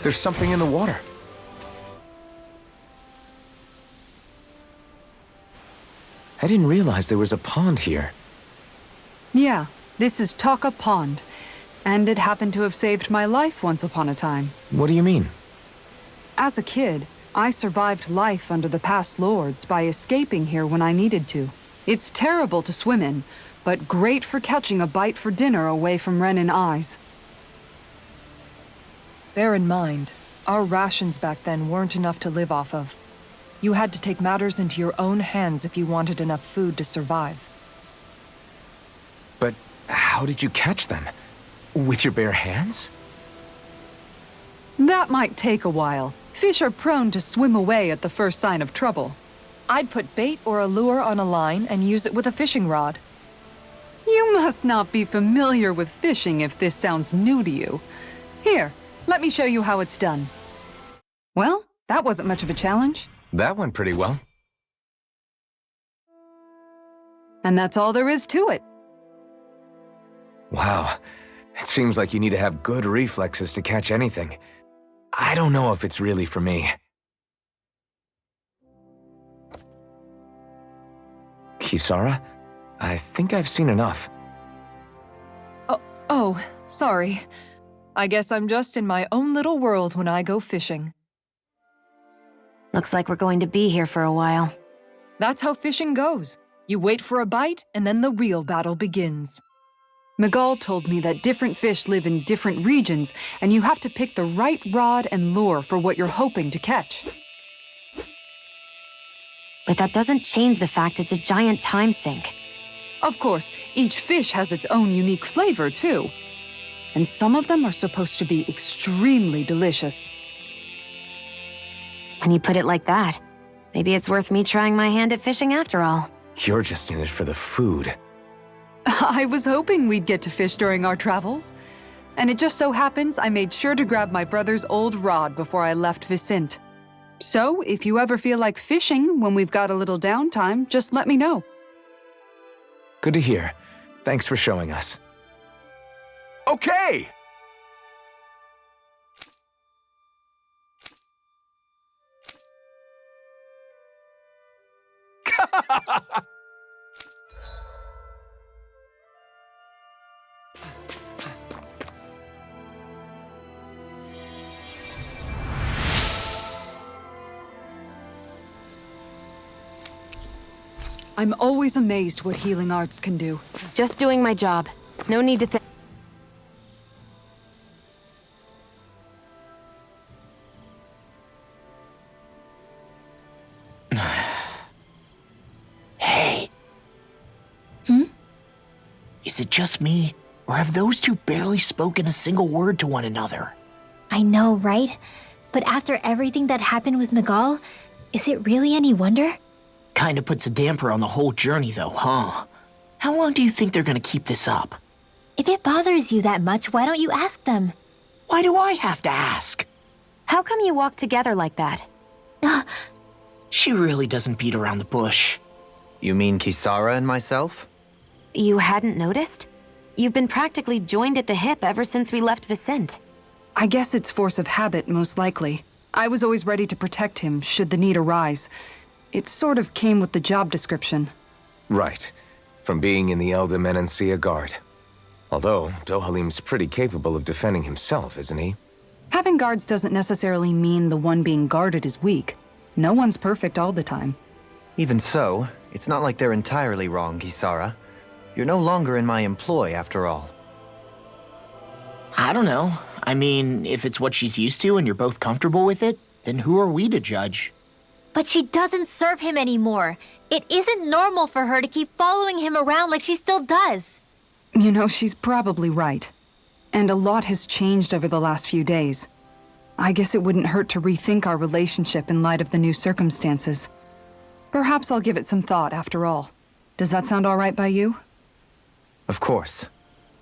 There's something in the water. I didn't realize there was a pond here. Yeah, this is Taka Pond. And it happened to have saved my life once upon a time. What do you mean? As a kid, I survived life under the past lords by escaping here when I needed to. It's terrible to swim in, but great for catching a bite for dinner away from Ren and eyes. Bear in mind, our rations back then weren't enough to live off of. You had to take matters into your own hands if you wanted enough food to survive. But how did you catch them? With your bare hands? That might take a while. Fish are prone to swim away at the first sign of trouble. I'd put bait or a lure on a line and use it with a fishing rod. You must not be familiar with fishing if this sounds new to you. Here, let me show you how it's done. Well, that wasn't much of a challenge. That went pretty well. And that's all there is to it. Wow. It seems like you need to have good reflexes to catch anything. I don't know if it's really for me. Kisara? I think I've seen enough. Oh, sorry. I guess I'm just in my own little world when I go fishing. Looks like we're going to be here for a while. That's how fishing goes. You wait for a bite, and then the real battle begins. Miguel told me that different fish live in different regions, and you have to pick the right rod and lure for what you're hoping to catch. But that doesn't change the fact it's a giant time sink. Of course, each fish has its own unique flavor, too. And some of them are supposed to be extremely delicious. When you put it like that, maybe it's worth me trying my hand at fishing after all. You're just in it for the food. I was hoping we'd get to fish during our travels. And it just so happens I made sure to grab my brother's old rod before I left Vicente. So, if you ever feel like fishing when we've got a little downtime, just let me know. Good to hear. Thanks for showing us. Okay! I'm always amazed what healing arts can do. Just doing my job. No need to think. Hey. Is it just me, or have those two barely spoken a single word to one another? I know, right? But after everything that happened with Miguel, is it really any wonder? Kinda puts a damper on the whole journey though, huh? How long do you think they're gonna keep this up? If it bothers you that much, why don't you ask them? Why do I have to ask? How come you walk together like that? She really doesn't beat around the bush. You mean Kisara and myself? You hadn't noticed? You've been practically joined at the hip ever since we left Vicente. I guess it's force of habit, most likely. I was always ready to protect him, should the need arise. It sort of came with the job description. Right. From being in the Elder Menancia Guard. Although, Dohalim's pretty capable of defending himself, isn't he? Having guards doesn't necessarily mean the one being guarded is weak. No one's perfect all the time. Even so, it's not like they're entirely wrong, Kisara. You're no longer in my employ, after all. I don't know. I mean, if it's what she's used to and you're both comfortable with it, then who are we to judge? But she doesn't serve him anymore. It isn't normal for her to keep following him around like she still does. You know, she's probably right. And a lot has changed over the last few days. I guess it wouldn't hurt to rethink our relationship in light of the new circumstances. Perhaps I'll give it some thought after all. Does that sound all right by you? Of course.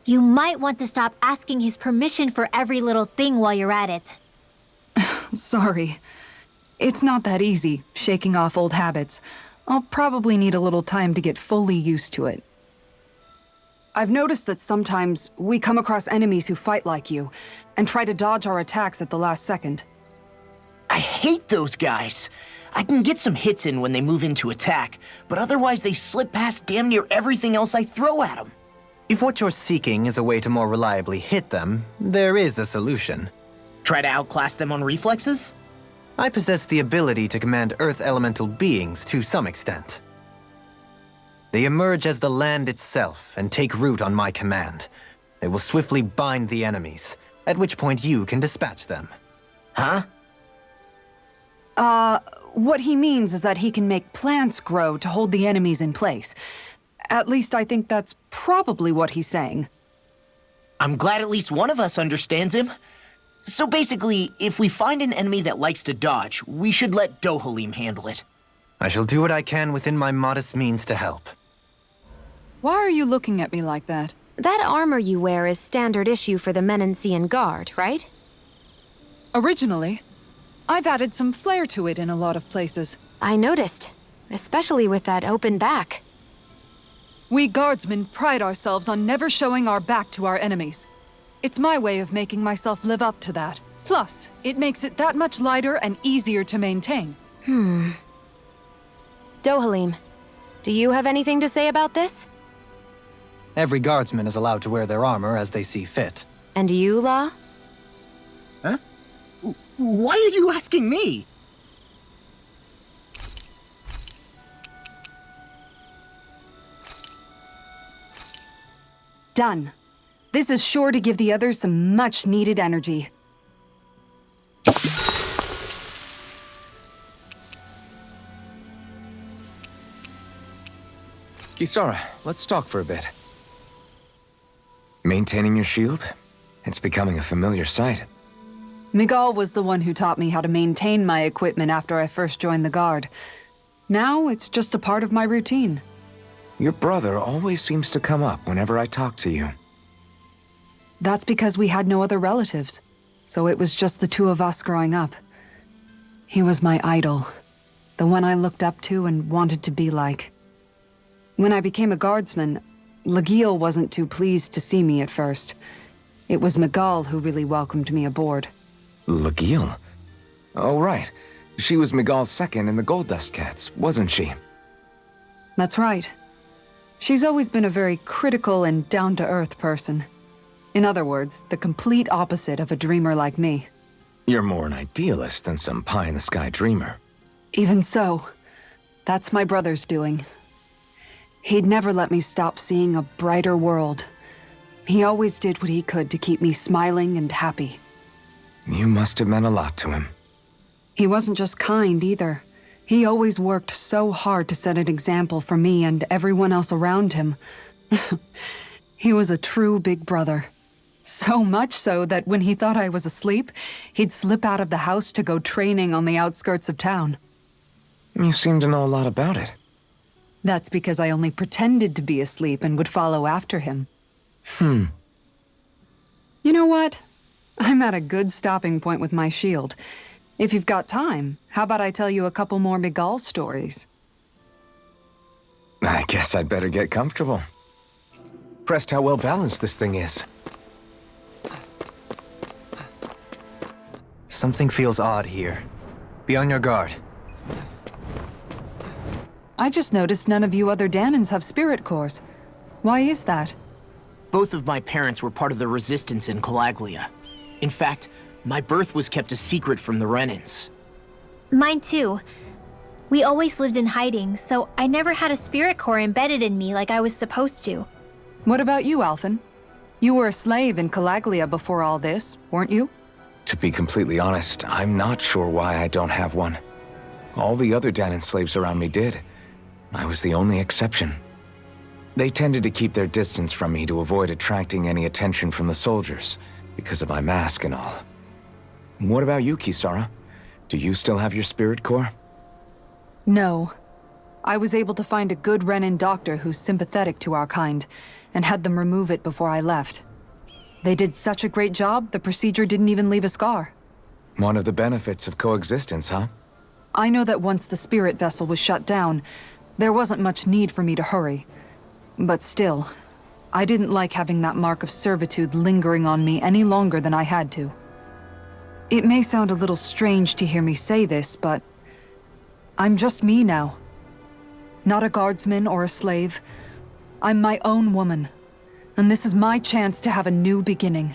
You might want to stop asking his permission for every little thing while you're at it. Sorry. It's not that easy, shaking off old habits. I'll probably need a little time to get fully used to it. I've noticed that sometimes we come across enemies who fight like you, and try to dodge our attacks at the last second. I hate those guys. I can get some hits in when they move into attack, but otherwise they slip past damn near everything else I throw at them. If what you're seeking is a way to more reliably hit them, there is a solution. Try to outclass them on reflexes? I possess the ability to command Earth elemental beings to some extent. They emerge as the land itself and take root on my command. They will swiftly bind the enemies, at which point you can dispatch them. Huh? What he means is that he can make plants grow to hold the enemies in place. At least I think that's probably what he's saying. I'm glad at least one of us understands him. So basically, if we find an enemy that likes to dodge, we should let Dohalim handle it. I shall do what I can within my modest means to help. Why are you looking at me like that? That armor you wear is standard issue for the Menancian Guard, right? Originally, I've added some flair to it in a lot of places. I noticed, especially with that open back. We guardsmen pride ourselves on never showing our back to our enemies. It's my way of making myself live up to that. Plus, it makes it that much lighter and easier to maintain. Dohalim, do you have anything to say about this? Every guardsman is allowed to wear their armor as they see fit. And you, La? Huh? Why are you asking me? Done. This is sure to give the others some much-needed energy. Kisara, let's talk for a bit. Maintaining your shield? It's becoming a familiar sight. Miguel was the one who taught me how to maintain my equipment after I first joined the Guard. Now, it's just a part of my routine. Your brother always seems to come up whenever I talk to you. That's because we had no other relatives, so it was just the two of us growing up. He was my idol, the one I looked up to and wanted to be like. When I became a guardsman, Lagiel wasn't too pleased to see me at first. It was Miguel who really welcomed me aboard. Lagiel? Oh, right. She was Miguel's second in the Gold Dust Cats, wasn't she? That's right. She's always been a very critical and down-to-earth person. In other words, the complete opposite of a dreamer like me. You're more an idealist than some pie-in-the-sky dreamer. Even so, that's my brother's doing. He'd never let me stop seeing a brighter world. He always did what he could to keep me smiling and happy. You must have meant a lot to him. He wasn't just kind, either. He always worked so hard to set an example for me and everyone else around him. He was a true big brother. So much so that when he thought I was asleep, he'd slip out of the house to go training on the outskirts of town. You seem to know a lot about it. That's because I only pretended to be asleep and would follow after him. You know what? I'm at a good stopping point with my shield. If you've got time, how about I tell you a couple more Miguel stories? I guess I'd better get comfortable. Impressed how well balanced this thing is. Something feels odd here. Be on your guard. I just noticed none of you other Danans have spirit cores. Why is that? Both of my parents were part of the resistance in Calaglia. In fact, my birth was kept a secret from the Renans. Mine too. We always lived in hiding, so I never had a spirit core embedded in me like I was supposed to. What about you, Alphen? You were a slave in Calaglia before all this, weren't you? To be completely honest, I'm not sure why I don't have one. All the other Danan slaves around me did. I was the only exception. They tended to keep their distance from me to avoid attracting any attention from the soldiers, because of my mask and all. What about you, Kisara? Do you still have your spirit core? No. I was able to find a good Renan doctor who's sympathetic to our kind, and had them remove it before I left. They did such a great job, the procedure didn't even leave a scar. One of the benefits of coexistence, huh? I know that once the spirit vessel was shut down, there wasn't much need for me to hurry. But still, I didn't like having that mark of servitude lingering on me any longer than I had to. It may sound a little strange to hear me say this, but I'm just me now. Not a guardsman or a slave. I'm my own woman. And this is my chance to have a new beginning.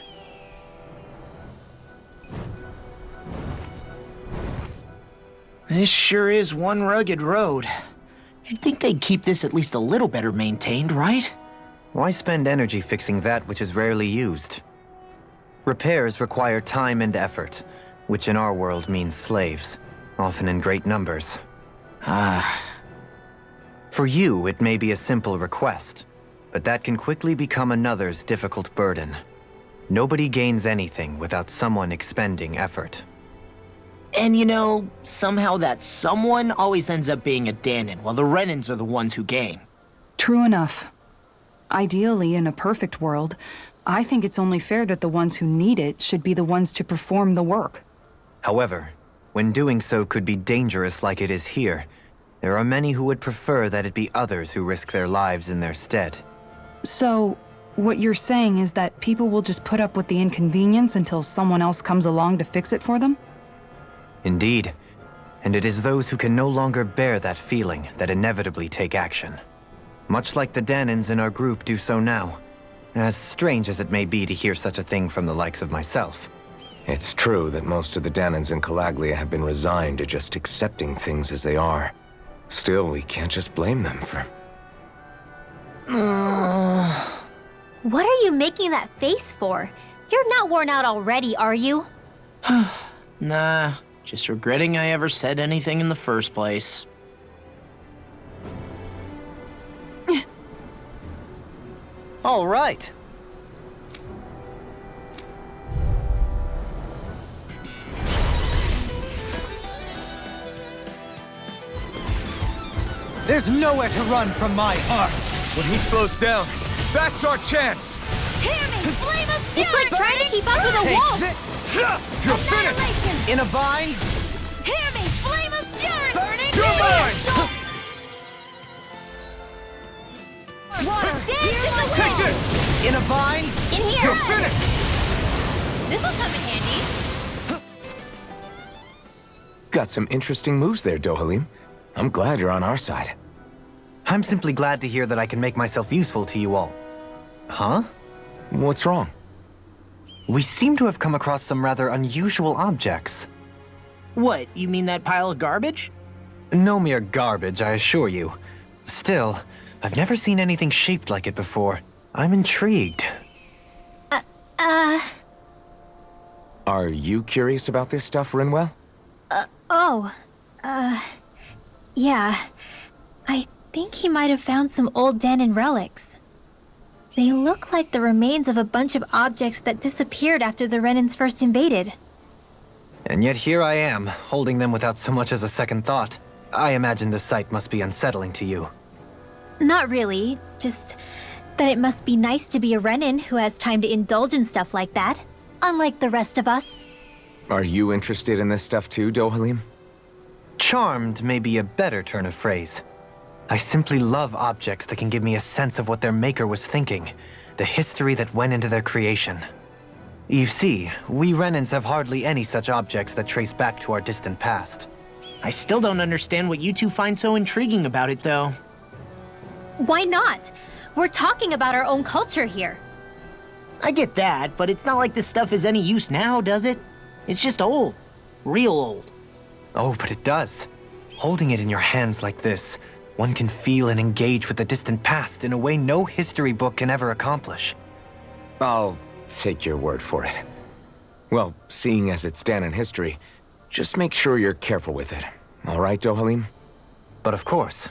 This sure is one rugged road. You'd think they'd keep this at least a little better maintained, right? Why spend energy fixing that which is rarely used? Repairs require time and effort, which in our world means slaves, often in great numbers. For you, it may be a simple request, but that can quickly become another's difficult burden. Nobody gains anything without someone expending effort. And you know, somehow that someone always ends up being a Danon, while the Renans are the ones who gain. True enough. Ideally, in a perfect world, I think it's only fair that the ones who need it should be the ones to perform the work. However, when doing so could be dangerous like it is here, there are many who would prefer that it be others who risk their lives in their stead. So, what you're saying is that people will just put up with the inconvenience until someone else comes along to fix it for them? Indeed. And it is those who can no longer bear that feeling that inevitably take action. Much like the Danons in our group do so now. As strange as it may be to hear such a thing from the likes of myself. It's true that most of the Danons in Calaglia have been resigned to just accepting things as they are. Still, we can't just blame them for... What are you making that face for? You're not worn out already, are you? Nah, just regretting I ever said anything in the first place. All right. There's nowhere to run from my heart. When he slows down, that's our chance. Hear me, flame of fury! It's like trying to keep up with a wolf! You're finished! In a bind? Hear me, flame of fury! Burning You're mine! Water, dance in the wind! Take this! In a bind? In here! You're finished! This'll come in handy. Got some interesting moves there, Dohalim. I'm glad you're on our side. I'm simply glad to hear that I can make myself useful to you all. Huh? What's wrong? We seem to have come across some rather unusual objects. What, you mean that pile of garbage? No mere garbage, I assure you. Still, I've never seen anything shaped like it before. I'm intrigued. Are you curious about this stuff, Rinwell? Yeah. I think he might have found some old Danon relics. They look like the remains of a bunch of objects that disappeared after the Renans first invaded. And yet here I am, holding them without so much as a second thought. I imagine the sight must be unsettling to you. Not really, just that it must be nice to be a Renan who has time to indulge in stuff like that, unlike the rest of us. Are you interested in this stuff too, Dohalim? Charmed may be a better turn of phrase. I simply love objects that can give me a sense of what their maker was thinking, the history that went into their creation. You see, we Renans have hardly any such objects that trace back to our distant past. I still don't understand what you two find so intriguing about it, though. Why not? We're talking about our own culture here. I get that, but it's not like this stuff is any use now, does it? It's just old. Real old. Oh, but it does. Holding it in your hands like this, one can feel and engage with the distant past in a way no history book can ever accomplish. I'll take your word for it. Well, seeing as it's Danon history, just make sure you're careful with it. All right, Dohalim? But of course.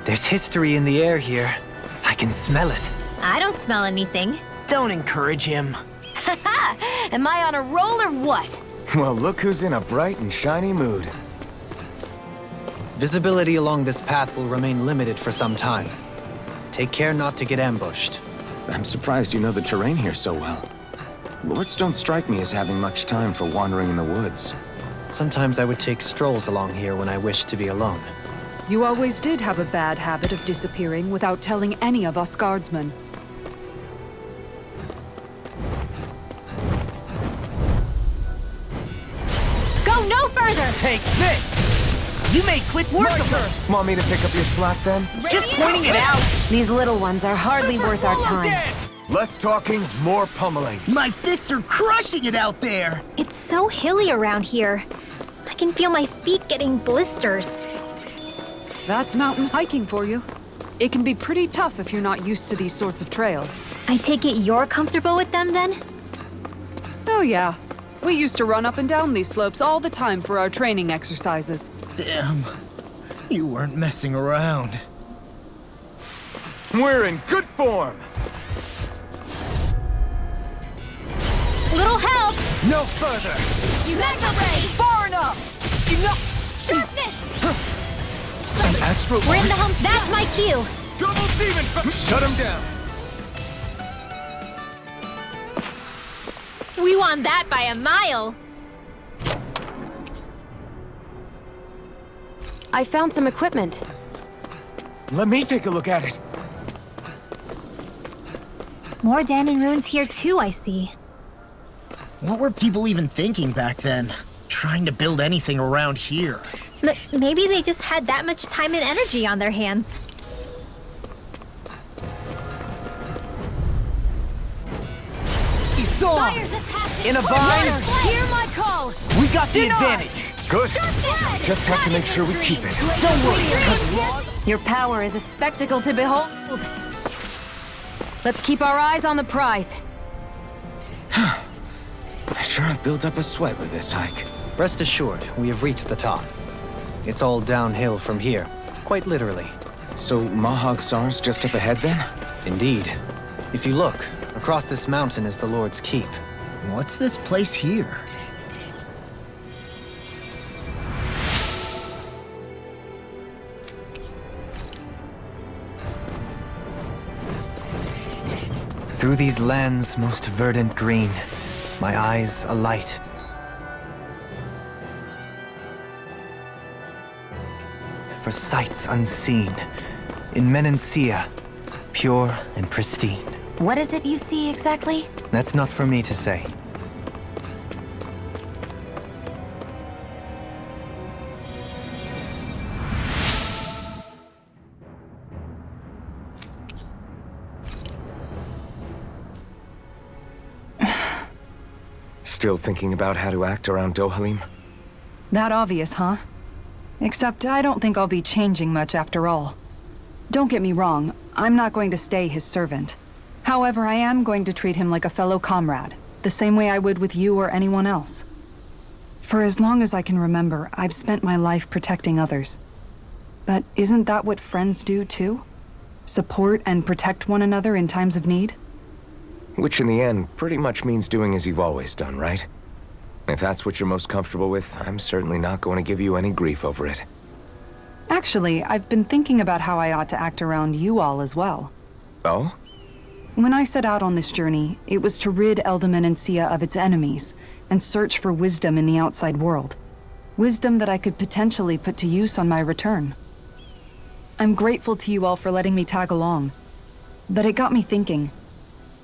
There's history in the air here. I can smell it. I don't smell anything. Don't encourage him. Am I on a roll or what? Well, look who's in a bright and shiny mood. Visibility along this path will remain limited for some time. Take care not to get ambushed. I'm surprised you know the terrain here so well. Lords don't strike me as having much time for wandering in the woods. Sometimes I would take strolls along here when I wished to be alone. You always did have a bad habit of disappearing without telling any of us guardsmen. Go no further! Take this! You made quick work of her! Want me to pick up your slack then? Just pointing it out! These little ones are hardly worth our time. Less talking, more pummeling. My fists are crushing it out there! It's so hilly around here. I can feel my feet getting blisters. That's mountain hiking for you. It can be pretty tough if you're not used to these sorts of trails. I take it you're comfortable with them then? Oh yeah. We used to run up and down these slopes all the time for our training exercises. Damn. You weren't messing around. We're in good form. Little help! No further. You got the ray! Far enough! Enough! Sharpness! An astral We're in the light. home. That's my cue. Double demon. Shut him down. We won that by a mile. I found some equipment. Let me take a look at it. More Danon ruins here too, I see. What were people even thinking back then? Trying to build anything around here. Maybe they just had that much time and energy on their hands. It's on! Fires of passage! In a vine? Hear my call! We got the advantage! Good. Just have to make sure we keep it. Don't worry, Your power is a spectacle to behold. Let's keep our eyes on the prize. I sure have built up a sweat with this hike. Rest assured, we have reached the top. It's all downhill from here, quite literally. So Mahag Sar's just up ahead then? Indeed. If you look, across this mountain is the Lord's Keep. What's this place here? Through these lands most verdant green, my eyes alight. For sights unseen, in Menancia, pure and pristine. What is it you see exactly? That's not for me to say. Still thinking about how to act around Dohalim? That obvious, huh? Except I don't think I'll be changing much after all. Don't get me wrong, I'm not going to stay his servant. However, I am going to treat him like a fellow comrade, the same way I would with you or anyone else. For as long as I can remember, I've spent my life protecting others. But isn't that what friends do too? Support and protect one another in times of need? Which in the end pretty much means doing as you've always done, right? If that's what you're most comfortable with, I'm certainly not going to give you any grief over it. Actually, I've been thinking about how I ought to act around you all as well. Oh? When I set out on this journey, it was to rid Menancia of its enemies and search for wisdom in the outside world. Wisdom that I could potentially put to use on my return. I'm grateful to you all for letting me tag along, but it got me thinking.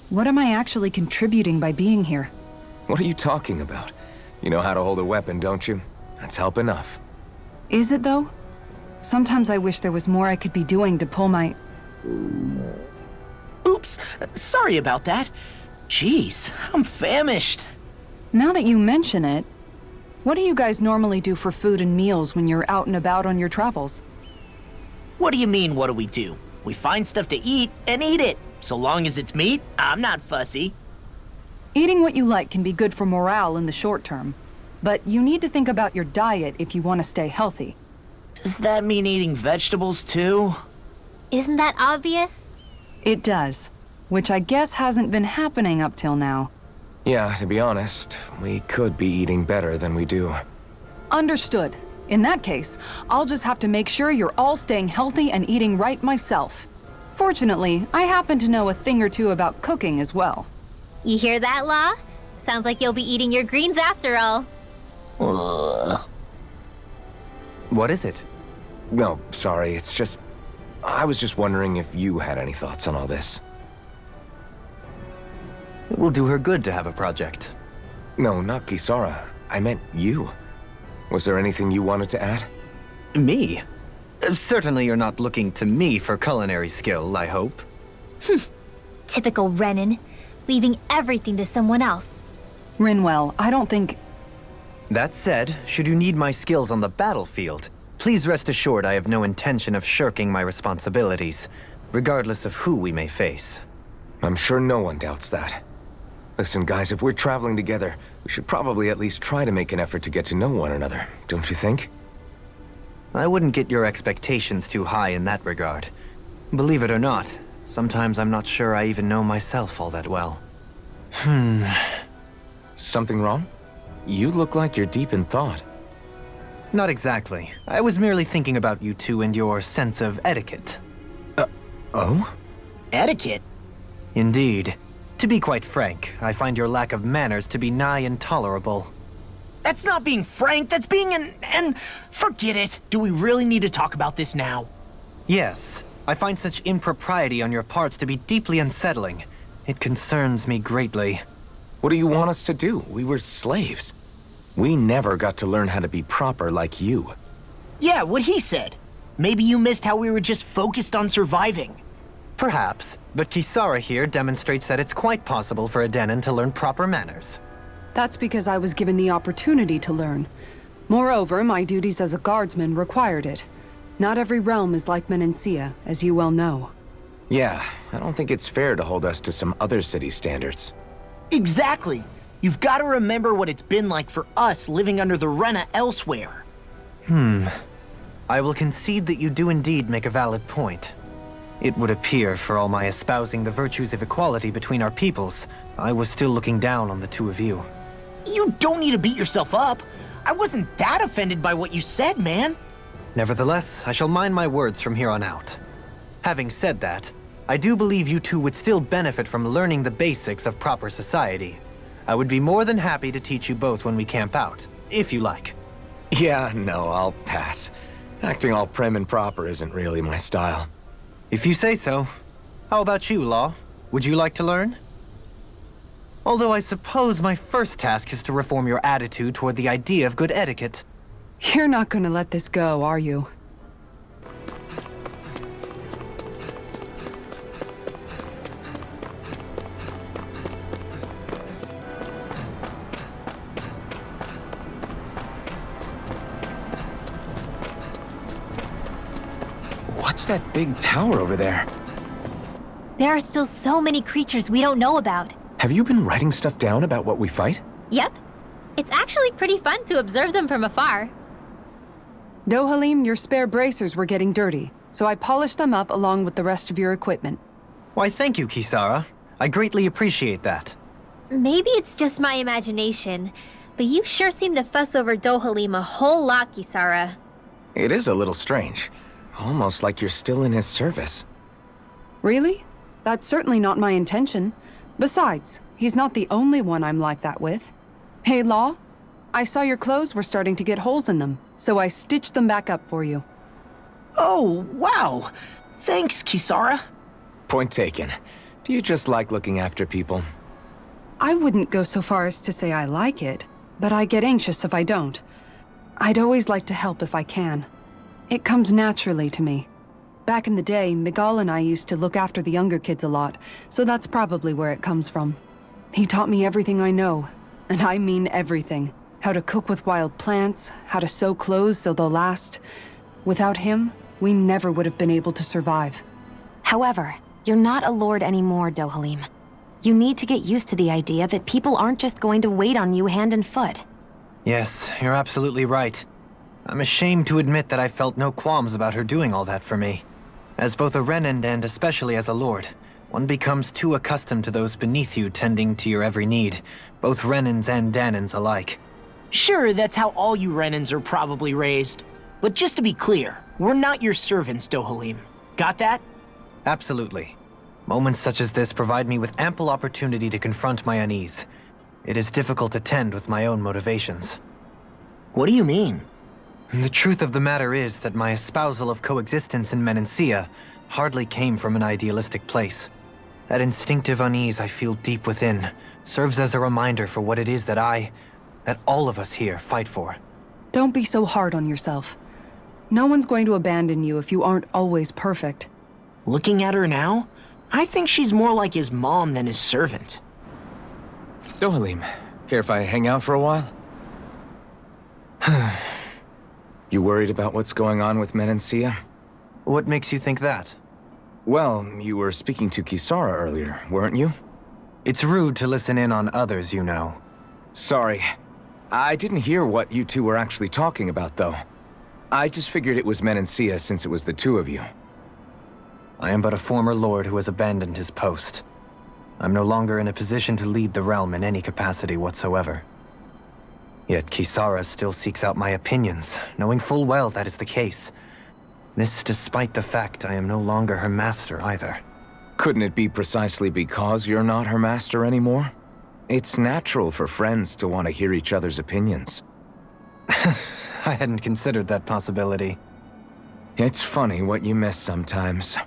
What am I actually contributing by being here? What are you talking about? You know how to hold a weapon, don't you? That's help enough. Is it though? Sometimes I wish there was more I could be doing to pull my... Oops, sorry about that. Jeez, I'm famished. Now that you mention it, what do you guys normally do for food and meals when you're out and about on your travels? What do you mean, what do? We find stuff to eat and eat it. So long as it's meat, I'm not fussy. Eating what you like can be good for morale in the short term, but you need to think about your diet if you want to stay healthy. Does that mean eating vegetables too? Isn't that obvious? It does, which I guess hasn't been happening up till now. Yeah, to be honest, we could be eating better than we do. Understood. In that case, I'll just have to make sure you're all staying healthy and eating right myself. Fortunately, I happen to know a thing or two about cooking as well. You hear that, Law? Sounds like you'll be eating your greens after all. What is it? No, sorry, it's just... I was just wondering if you had any thoughts on all this. It will do her good to have a project. No, not Kisara. I meant you. Was there anything you wanted to add? Me? Certainly you're not looking to me for culinary skill, I hope. Typical Renan, leaving everything to someone else. Rinwell, I don't think... That said, should you need my skills on the battlefield, please rest assured I have no intention of shirking my responsibilities, regardless of who we may face. I'm sure no one doubts that. Listen, guys, if we're traveling together, we should probably at least try to make an effort to get to know one another, don't you think? I wouldn't get your expectations too high in that regard. Believe it or not, sometimes I'm not sure I even know myself all that well. Something wrong? You look like you're deep in thought. Not exactly. I was merely thinking about you two and your sense of etiquette. Oh? Etiquette? Indeed. To be quite frank, I find your lack of manners to be nigh intolerable. That's not being frank, that's being and forget it. Do we really need to talk about this now? Yes, I find such impropriety on your parts to be deeply unsettling. It concerns me greatly. What do you want us to do? We were slaves. We never got to learn how to be proper like you. Yeah, what he said. Maybe you missed how we were just focused on surviving. Perhaps, but Kisara here demonstrates that it's quite possible for a Denon to learn proper manners. That's because I was given the opportunity to learn. Moreover, my duties as a guardsman required it. Not every realm is like Menancia, as you well know. Yeah, I don't think it's fair to hold us to some other city standards. Exactly. You've got to remember what it's been like for us living under the Rena elsewhere. I will concede that you do indeed make a valid point. It would appear, for all my espousing the virtues of equality between our peoples, I was still looking down on the two of you. You don't need to beat yourself up. I wasn't that offended by what you said, man. Nevertheless, I shall mind my words from here on out. Having said that, I do believe you two would still benefit from learning the basics of proper society. I would be more than happy to teach you both when we camp out, if you like. Yeah, no, I'll pass. Acting all prim and proper isn't really my style. If you say so. How about you, Law? Would you like to learn? Although I suppose my first task is to reform your attitude toward the idea of good etiquette. You're not gonna let this go, are you? What's that big tower over there? There are still so many creatures we don't know about. Have you been writing stuff down about what we fight? Yep. It's actually pretty fun to observe them from afar. Dohalim, your spare bracers were getting dirty, so I polished them up along with the rest of your equipment. Why, thank you, Kisara. I greatly appreciate that. Maybe it's just my imagination, but you sure seem to fuss over Dohalim a whole lot, Kisara. It is a little strange. Almost like you're still in his service. Really? That's certainly not my intention. Besides, he's not the only one I'm like that with. Hey, Law, I saw your clothes were starting to get holes in them, so I stitched them back up for you. Oh, wow. Thanks, Kisara. Point taken. Do you just like looking after people? I wouldn't go so far as to say I like it, but I get anxious if I don't. I'd always like to help if I can. It comes naturally to me. Back in the day, Miguel and I used to look after the younger kids a lot, so that's probably where it comes from. He taught me everything I know, and I mean everything. How to cook with wild plants, how to sew clothes so they'll last. Without him, we never would have been able to survive. However, you're not a lord anymore, Dohalim. You need to get used to the idea that people aren't just going to wait on you hand and foot. Yes, you're absolutely right. I'm ashamed to admit that I felt no qualms about her doing all that for me. As both a Renan and especially as a lord, one becomes too accustomed to those beneath you tending to your every need, both Renans and Danans alike. Sure, that's how all you Renans are probably raised. But just to be clear, we're not your servants, Dohalim. Got that? Absolutely. Moments such as this provide me with ample opportunity to confront my unease. it is difficult to tend with my own motivations. What do you mean? The truth of the matter is that my espousal of coexistence in Menancia hardly came from an idealistic place. That instinctive unease I feel deep within serves as a reminder for what it is that all of us here fight for. Don't be so hard on yourself. No one's going to abandon you if you aren't always perfect. Looking at her now, I think she's more like his mom than his servant. Dohalim, care if I hang out for a while? You worried about what's going on with Menancia? What makes you think that? Well, you were speaking to Kisara earlier, weren't you? It's rude to listen in on others, you know. Sorry. I didn't hear what you two were actually talking about, though. I just figured it was Menancia since it was the two of you. I am but a former lord who has abandoned his post. I'm no longer in a position to lead the realm in any capacity whatsoever. Yet Kisara still seeks out my opinions, knowing full well that is the case. This despite the fact I am no longer her master either. Couldn't it be precisely because you're not her master anymore? It's natural for friends to want to hear each other's opinions. I hadn't considered that possibility. It's funny what you miss sometimes.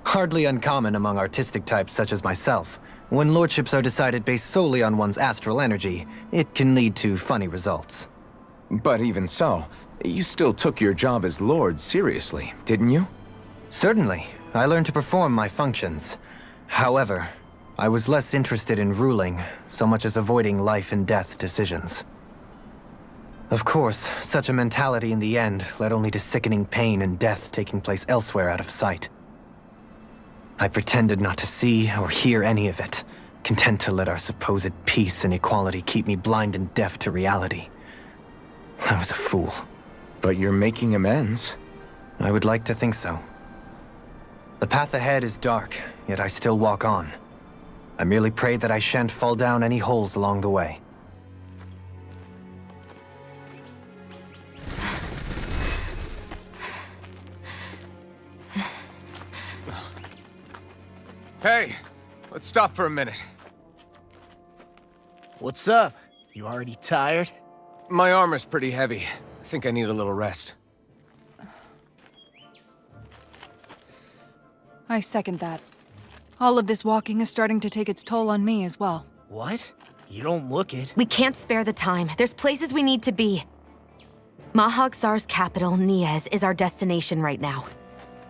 Hardly uncommon among artistic types such as myself. When lordships are decided based solely on one's astral energy, it can lead to funny results. But even so, you still took your job as lord seriously, didn't you? Certainly. I learned to perform my functions. However, I was less interested in ruling, so much as avoiding life and death decisions. Of course, such a mentality in the end led only to sickening pain and death taking place elsewhere out of sight. I pretended not to see or hear any of it, content to let our supposed peace and equality keep me blind and deaf to reality. I was a fool. But you're making amends. I would like to think so. The path ahead is dark, yet I still walk on. I merely pray that I shan't fall down any holes along the way. Hey, let's stop for a minute. What's up? You already tired? My armor's pretty heavy. I think I need a little rest. I second that. All of this walking is starting to take its toll on me as well. What? You don't look it. We can't spare the time. There's places we need to be. Mahag-Sar's capital, Niez, is our destination right now.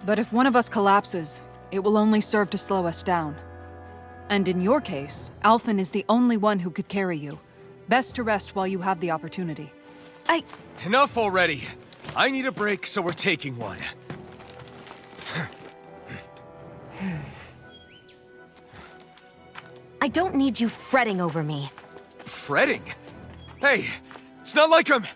But if one of us collapses, it will only serve to slow us down. And in your case, Alphen is the only one who could carry you. Best to rest while you have the opportunity. Enough already! I need a break, so we're taking one. I don't need you fretting over me. Fretting? Hey, it's not like I'm...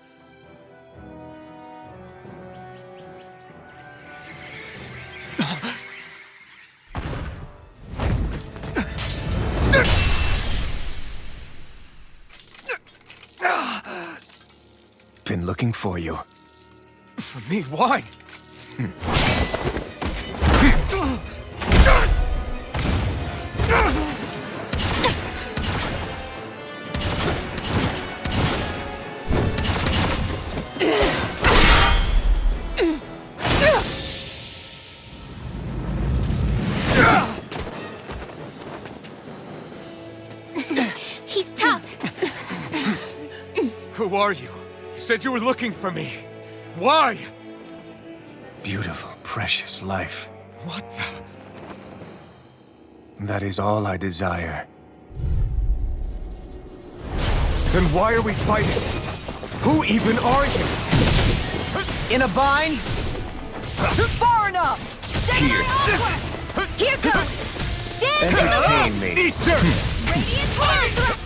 Been looking for you. For me, why? He's tough. Who are you? You said you were looking for me. Why? Beautiful, precious life. What the... That is all I desire. Then why are we fighting? Who even are you? In a bind? Far enough. Here. Here goes. Entertain me. Eat dirt! Radiant force.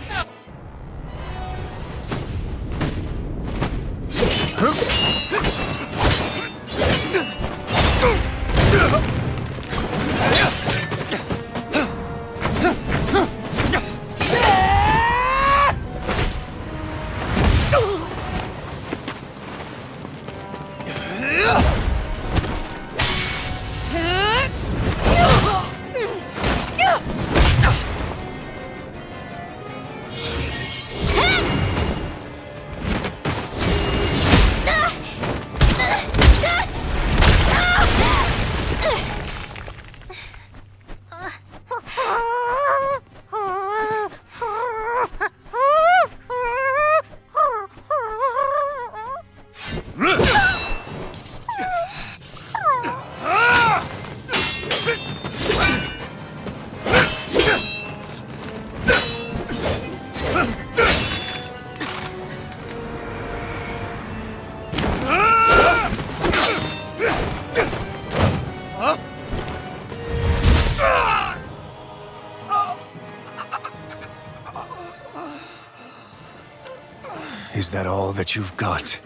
Is that all that you've got?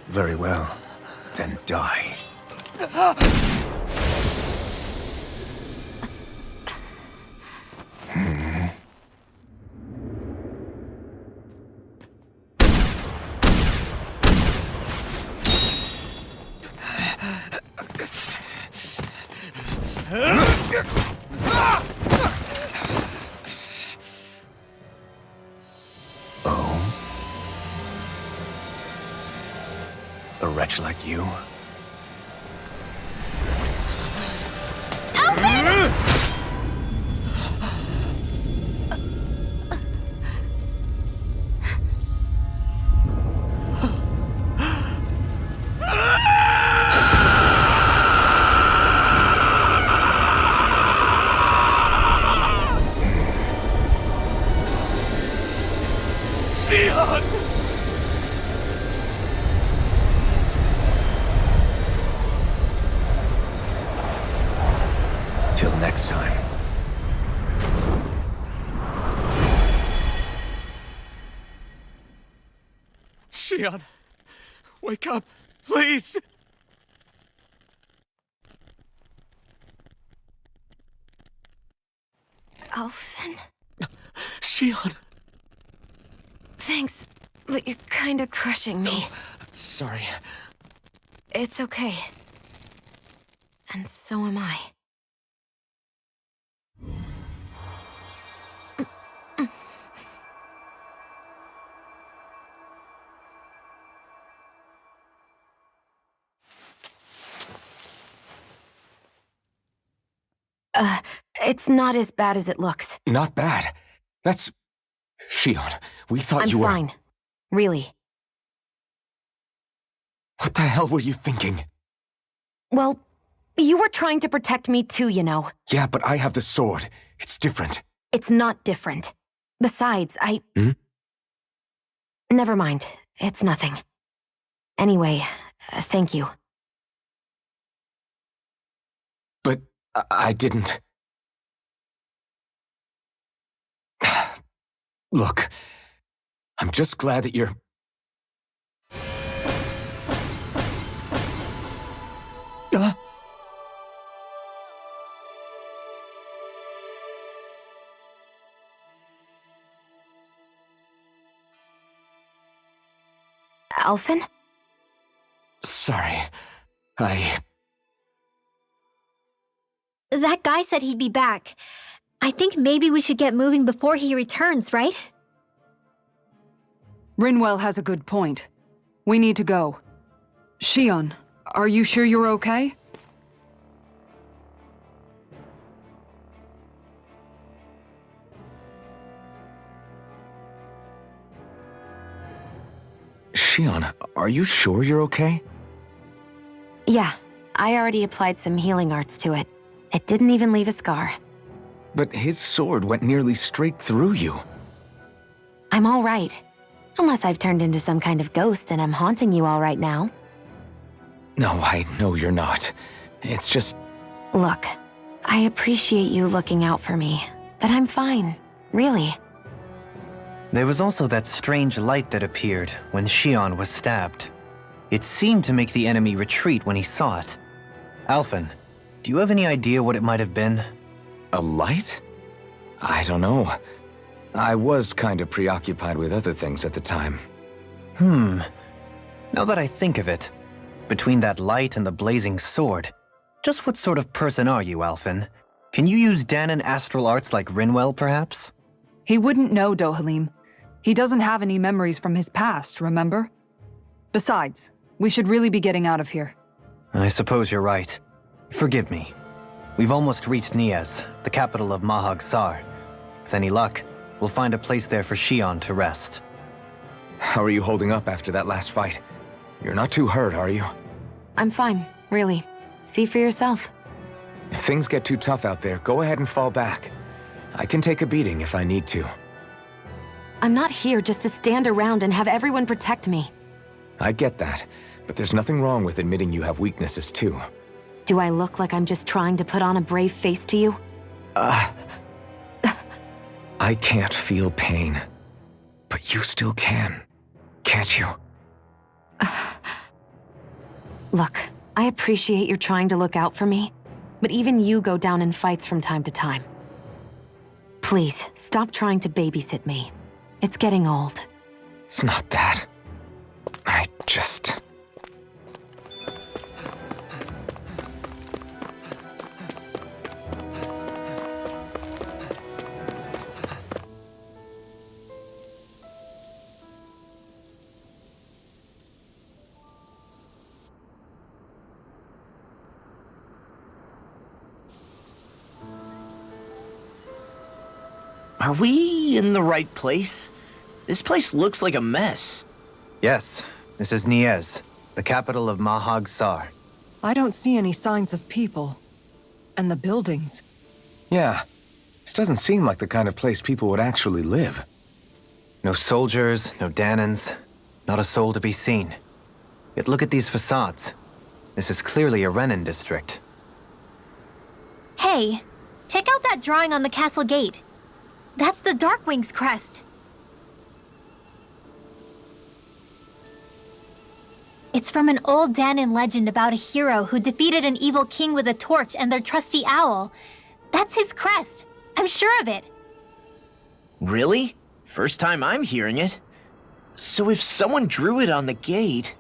Very well. Then die. Oh? A wretch like you? Till next time. Shion, wake up, please! Alphen? Shion! Thanks, but you're kinda crushing me. Sorry. It's okay. And so am I. It's not as bad as it looks. Not bad. That's... Shion, we thought I'm you were... fine. Really. What the hell were you thinking? Well, you were trying to protect me too, you know. Yeah, but I have the sword. It's different. It's not different. Besides, Hmm? Never mind. It's nothing. Anyway, thank you. But I didn't... Look, I'm just glad that you're... Alphen? Sorry. That guy said he'd be back. I think maybe we should get moving before he returns, right? Rinwell has a good point. We need to go. Shion, are you sure you're okay? Shion, are you sure you're okay? Yeah, I already applied some healing arts to it. It didn't even leave a scar. But his sword went nearly straight through you. I'm all right. Unless I've turned into some kind of ghost and I'm haunting you all right now. No, I know you're not. It's just... Look, I appreciate you looking out for me, but I'm fine, really. There was also that strange light that appeared when Shion was stabbed. It seemed to make the enemy retreat when he saw it. Alphen, do you have any idea what it might have been? A light? I don't know. I was kind of preoccupied with other things at the time. Now that I think of it, between that light and the blazing sword, just what sort of person are you, Alphen? Can you use Danon astral arts like Rinwell, perhaps? He wouldn't know, Dohalim. He doesn't have any memories from his past, remember? Besides, we should really be getting out of here. I suppose you're right. Forgive me. We've almost reached Niez, the capital of Mahag Sar. With any luck, we'll find a place there for Shion to rest. How are you holding up after that last fight? You're not too hurt, are you? I'm fine, really. See for yourself. If things get too tough out there, go ahead and fall back. I can take a beating if I need to. I'm not here just to stand around and have everyone protect me. I get that, but there's nothing wrong with admitting you have weaknesses too. Do I look like I'm just trying to put on a brave face to you? I can't feel pain, but you still can. Can't you? Look, I appreciate you're trying to look out for me, but even you go down in fights from time to time. Please, stop trying to babysit me. It's getting old. It's not that. I just... Are we in the right place? This place looks like a mess. Yes, this is Niez, the capital of Mahag Sar. I don't see any signs of people. And the buildings. Yeah. This doesn't seem like the kind of place people would actually live. No soldiers, no Danans, not a soul to be seen. Yet look at these facades. This is clearly a Renin district. Hey, check out that drawing on the castle gate. That's the Darkwing's crest. It's from an old Danan legend about a hero who defeated an evil king with a torch and their trusty owl. That's his crest. I'm sure of it. Really? First time I'm hearing it. So if someone drew it on the gate...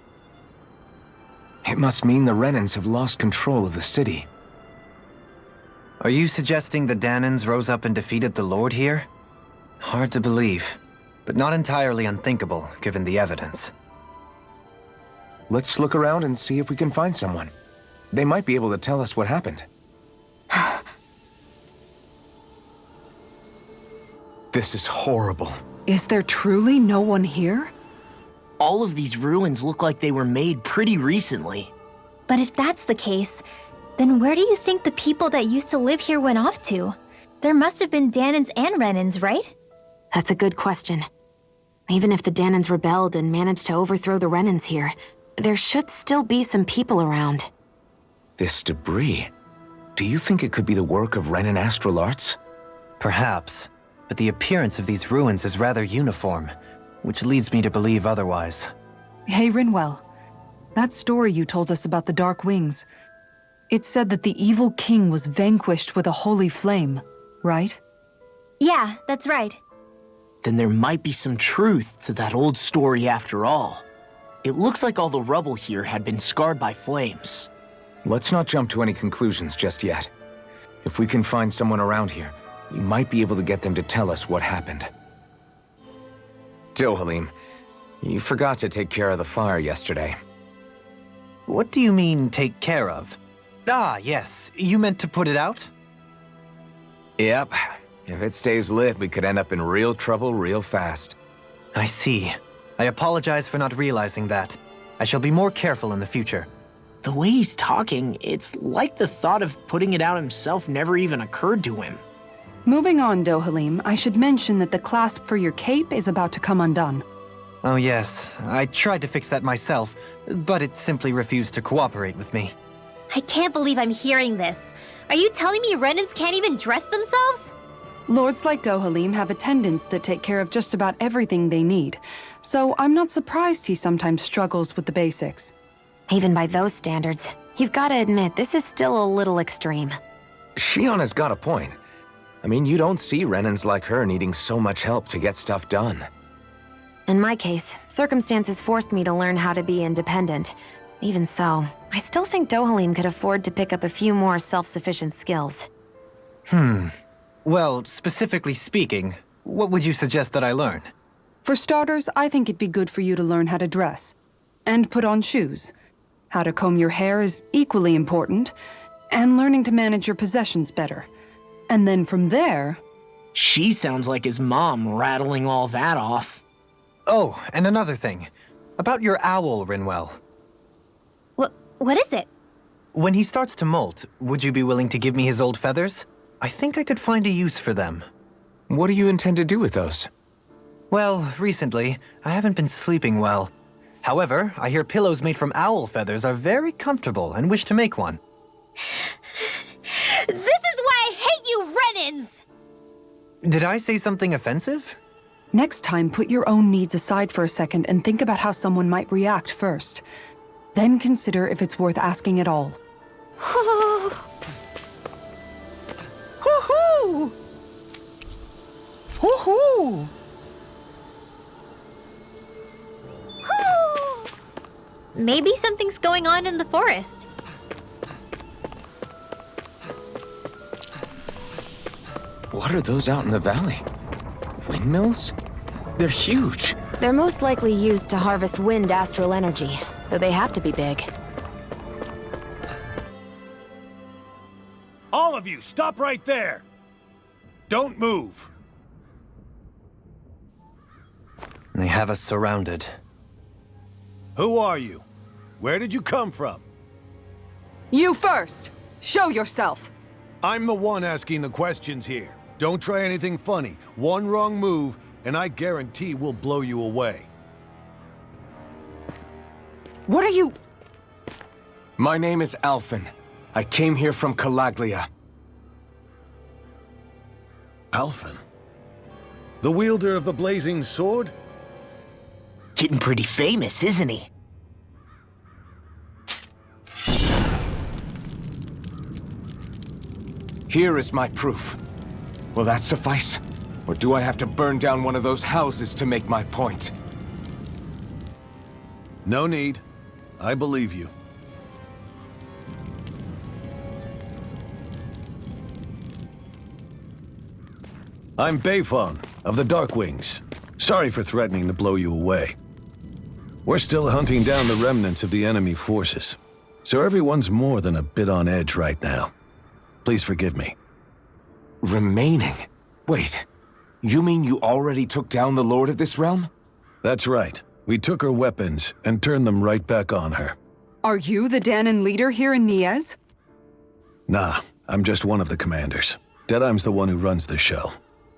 It must mean the Renins have lost control of the city. Are you suggesting the Danans rose up and defeated the Lord here? Hard to believe, but not entirely unthinkable, given the evidence. Let's look around and see if we can find someone. They might be able to tell us what happened. This is horrible. Is there truly no one here? All of these ruins look like they were made pretty recently. But if that's the case, then where do you think the people that used to live here went off to? There must have been Danans and Renins, right? That's a good question. Even if the Danans rebelled and managed to overthrow the Renins here, there should still be some people around. This debris. Do you think it could be the work of Renin astral arts? Perhaps, but the appearance of these ruins is rather uniform, which leads me to believe otherwise. Hey, Rinwell. That story you told us about the Dark Wings. It said that the evil king was vanquished with a holy flame, right? Yeah, that's right. Then there might be some truth to that old story after all. It looks like all the rubble here had been scarred by flames. Let's not jump to any conclusions just yet. If we can find someone around here, we might be able to get them to tell us what happened. Dohalim, you forgot to take care of the fire yesterday. What do you mean, take care of? Ah, yes. You meant to put it out? Yep. If it stays lit, we could end up in real trouble real fast. I see. I apologize for not realizing that. I shall be more careful in the future. The way he's talking, it's like the thought of putting it out himself never even occurred to him. Moving on, Dohalim, I should mention that the clasp for your cape is about to come undone. Oh yes, I tried to fix that myself, but it simply refused to cooperate with me. I can't believe I'm hearing this. Are you telling me Renins can't even dress themselves? Lords like Dohalim have attendants that take care of just about everything they need, so I'm not surprised he sometimes struggles with the basics. Even by those standards, you've got to admit this is still a little extreme. Shionna's got a point. I mean, you don't see Renins like her needing so much help to get stuff done. In my case, circumstances forced me to learn how to be independent. Even so, I still think Dohalim could afford to pick up a few more self-sufficient skills. Well, specifically speaking, what would you suggest that I learn? For starters, I think it'd be good for you to learn how to dress. And put on shoes. How to comb your hair is equally important. And learning to manage your possessions better. And then from there... She sounds like his mom rattling all that off. Oh, and another thing. About your owl, Rinwell. What is it? When he starts to molt, would you be willing to give me his old feathers? I think I could find a use for them. What do you intend to do with those? Well, recently, I haven't been sleeping well. However, I hear pillows made from owl feathers are very comfortable and wish to make one. This is why I hate you, Renins! Did I say something offensive? Next time, put your own needs aside for a second and think about how someone might react first. Then consider if it's worth asking at all. Hoo-hoo! Hoo-hoo! Maybe something's going on in the forest. What are those out in the valley? Windmills? They're huge. They're most likely used to harvest wind astral energy, so they have to be big. All of you, stop right there! Don't move! They have us surrounded. Who are you? Where did you come from? You first! Show yourself! I'm the one asking the questions here. Don't try anything funny. One wrong move, and I guarantee we'll blow you away. What are you... My name is Alphen. I came here from Calaglia. Alphen? The wielder of the blazing sword? Getting pretty famous, isn't he? Here is my proof. Will that suffice? Or do I have to burn down one of those houses to make my point? No need. I believe you. I'm Beifong, of the Darkwings. Sorry for threatening to blow you away. We're still hunting down the remnants of the enemy forces, so everyone's more than a bit on edge right now. Please forgive me. Remaining? Wait, you mean you already took down the Lord of this realm? That's right. We took her weapons and turned them right back on her. Are you the Danon leader here in Niez? Nah, I'm just one of the commanders. Deadheim's the one who runs the show.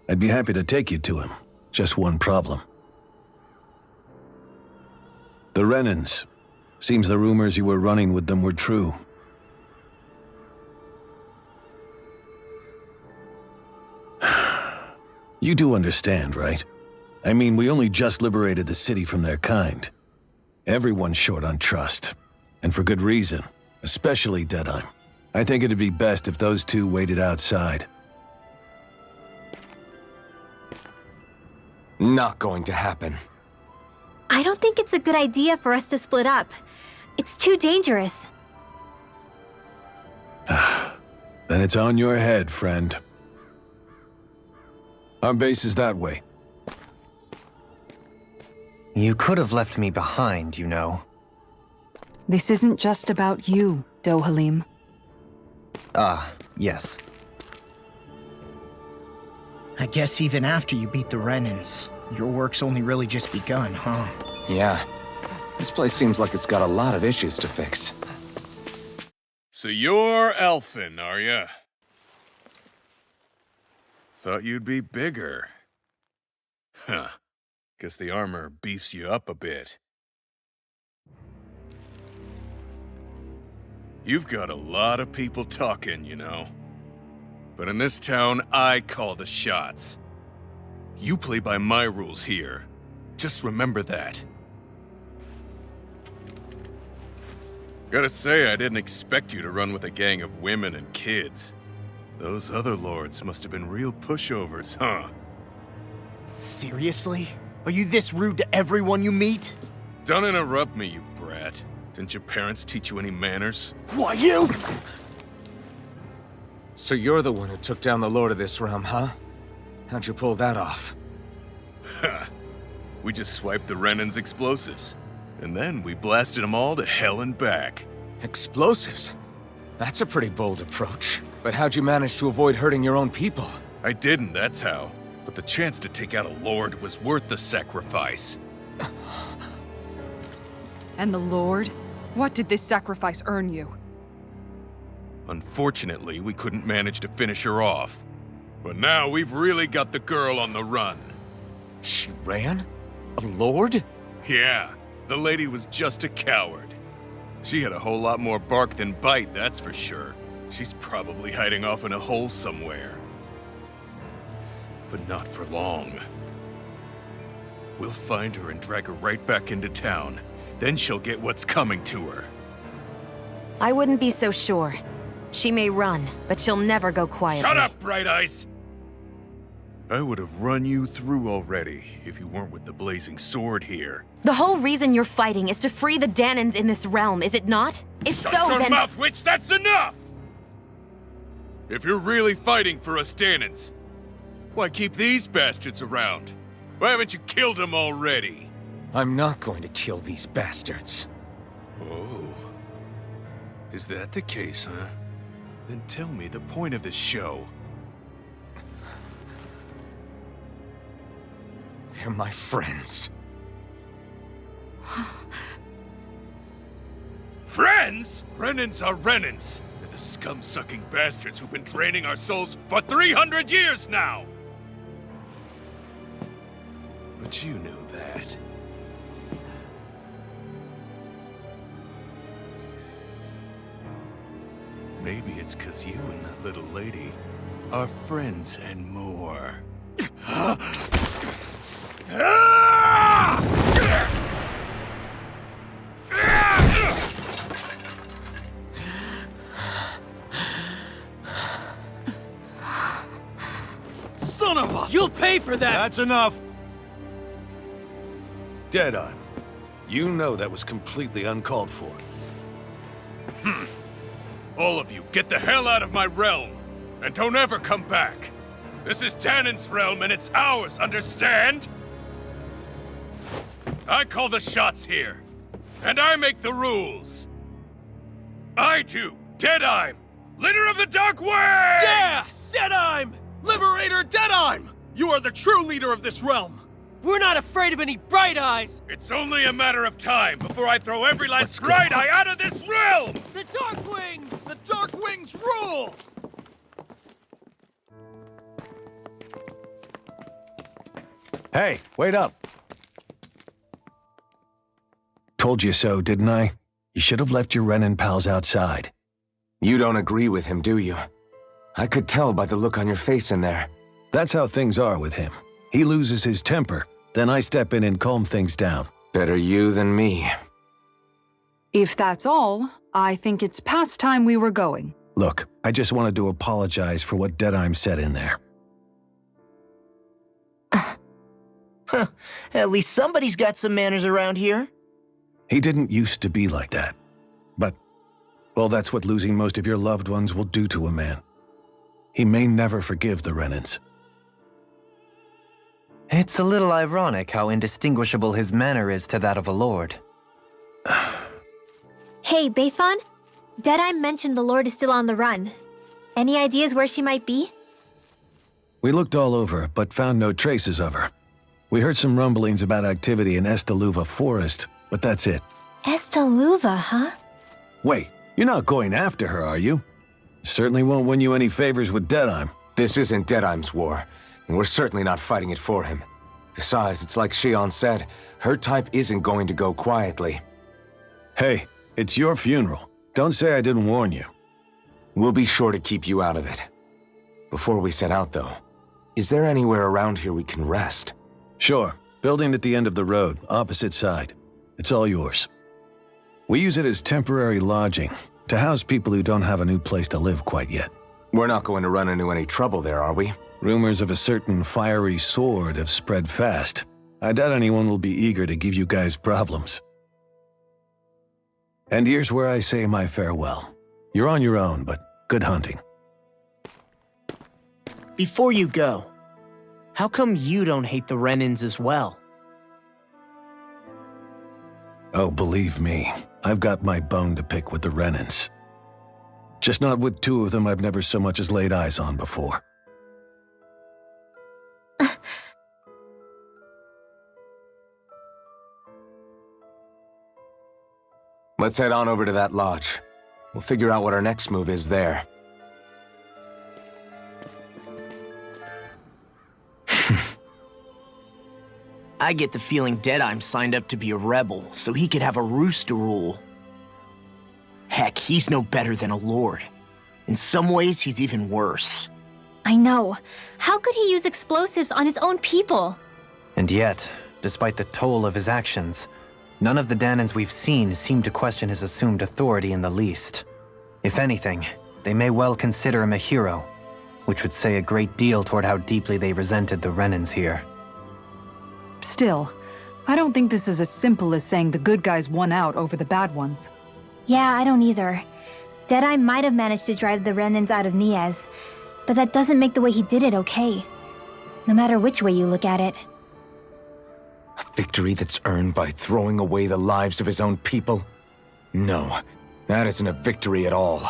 I'd be happy to take you to him. Just one problem. The Renans. Seems the rumors you were running with them were true. You do understand, right? I mean, we only just liberated the city from their kind. Everyone's short on trust. And for good reason. Especially Deadheim. I think it'd be best if those two waited outside. Not going to happen. I don't think it's a good idea for us to split up. It's too dangerous. Then it's on your head, friend. Our base is that way. You could have left me behind, you know. This isn't just about you, Dohalim. Ah, yes. I guess even after you beat the Renans, your work's only really just begun, huh? Yeah. This place seems like it's got a lot of issues to fix. So you're Alphen, are ya? Thought you'd be bigger. Huh. Guess the armor beefs you up a bit. You've got a lot of people talking, you know. But in this town, I call the shots. You play by my rules here. Just remember that. Gotta say, I didn't expect you to run with a gang of women and kids. Those other lords must have been real pushovers, huh? Seriously? Are you this rude to everyone you meet? Don't interrupt me, you brat. Didn't your parents teach you any manners? Why, you? So you're the one who took down the Lord of this realm, huh? How'd you pull that off? Ha! We just swiped the Renan's explosives. And then we blasted them all to hell and back. Explosives? That's a pretty bold approach. But how'd you manage to avoid hurting your own people? I didn't, that's how. But the chance to take out a lord was worth the sacrifice. And the Lord? What did this sacrifice earn you? Unfortunately, we couldn't manage to finish her off. But now we've really got the girl on the run. She ran? A lord? Yeah, the lady was just a coward. She had a whole lot more bark than bite, that's for sure. She's probably hiding off in a hole somewhere. But not for long. We'll find her and drag her right back into town. Then she'll get what's coming to her. I wouldn't be so sure. She may run, but she'll never go quietly. Shut up, Bright Eyes! I would have run you through already if you weren't with the blazing sword here. The whole reason you're fighting is to free the Danans in this realm, is it not? If Shut so, your then— mouth, witch! That's enough! If you're really fighting for us Danans, why keep these bastards around? Why haven't you killed them already? I'm not going to kill these bastards. Oh. Is that the case, huh? Then tell me the point of this show. They're my friends. Friends? Renans are Renans. They're the scum-sucking bastards who've been draining our souls for 300 years now! But you knew that. Maybe it's 'cause you and that little lady are friends and more. Son of a— You'll pay for that! That's enough! Deadeye, you know that was completely uncalled for. All of you, get the hell out of my realm! And don't ever come back! This is Danan's realm and it's ours, understand? I call the shots here. And I make the rules. I do, Deadeye, leader of the Dark Wings! Yeah! Deadeye! Liberator Deadeye! You are the true leader of this realm! We're not afraid of any Bright Eyes! It's only a matter of time before I throw every last Bright Eye out of this realm! The Dark Wings! The Dark Wings rule! Hey, wait up! Told you so, didn't I? You should have left your Renin pals outside. You don't agree with him, do you? I could tell by the look on your face in there. That's how things are with him. He loses his temper, then I step in and calm things down. Better you than me. If that's all, I think it's past time we were going. Look, I just wanted to apologize for what Deadeye said in there. At least somebody's got some manners around here. He didn't used to be like that. But, well, that's what losing most of your loved ones will do to a man. He may never forgive the Renins. It's a little ironic how indistinguishable his manner is to that of a lord. Hey, Bayfon? Deadeye mentioned the Lord is still on the run. Any ideas where she might be? We looked all over, but found no traces of her. We heard some rumblings about activity in Estaluva Forest, but that's it. Estaluva, huh? Wait, you're not going after her, are you? Certainly won't win you any favors with Deadeye. This isn't Deadeye's war, and we're certainly not fighting it for him. Besides, it's like Shion said, her type isn't going to go quietly. Hey, it's your funeral. Don't say I didn't warn you. We'll be sure to keep you out of it. Before we set out, though, is there anywhere around here we can rest? Sure. Building at the end of the road, opposite side. It's all yours. We use it as temporary lodging, to house people who don't have a new place to live quite yet. We're not going to run into any trouble there, are we? Rumors of a certain fiery sword have spread fast. I doubt anyone will be eager to give you guys problems. And here's where I say my farewell. You're on your own, but good hunting. Before you go, how come you don't hate the Renins as well? Oh, believe me, I've got my bone to pick with the Renins. Just not with two of them I've never so much as laid eyes on before. Let's head on over to that lodge. We'll figure out what our next move is there. I get the feeling Deadeye's signed up to be a rebel, so he could have a roost to rule. Heck, he's no better than a lord. In some ways, he's even worse. I know. How could he use explosives on his own people? And yet, despite the toll of his actions. None of the Danans we've seen seem to question his assumed authority in the least. If anything, they may well consider him a hero, which would say a great deal toward how deeply they resented the Renans here. Still, I don't think this is as simple as saying the good guys won out over the bad ones. Yeah, I don't either. Deadeye might have managed to drive the Renans out of Niez, but that doesn't make the way he did it okay. No matter which way you look at it. A victory that's earned by throwing away the lives of his own people? No, that isn't a victory at all.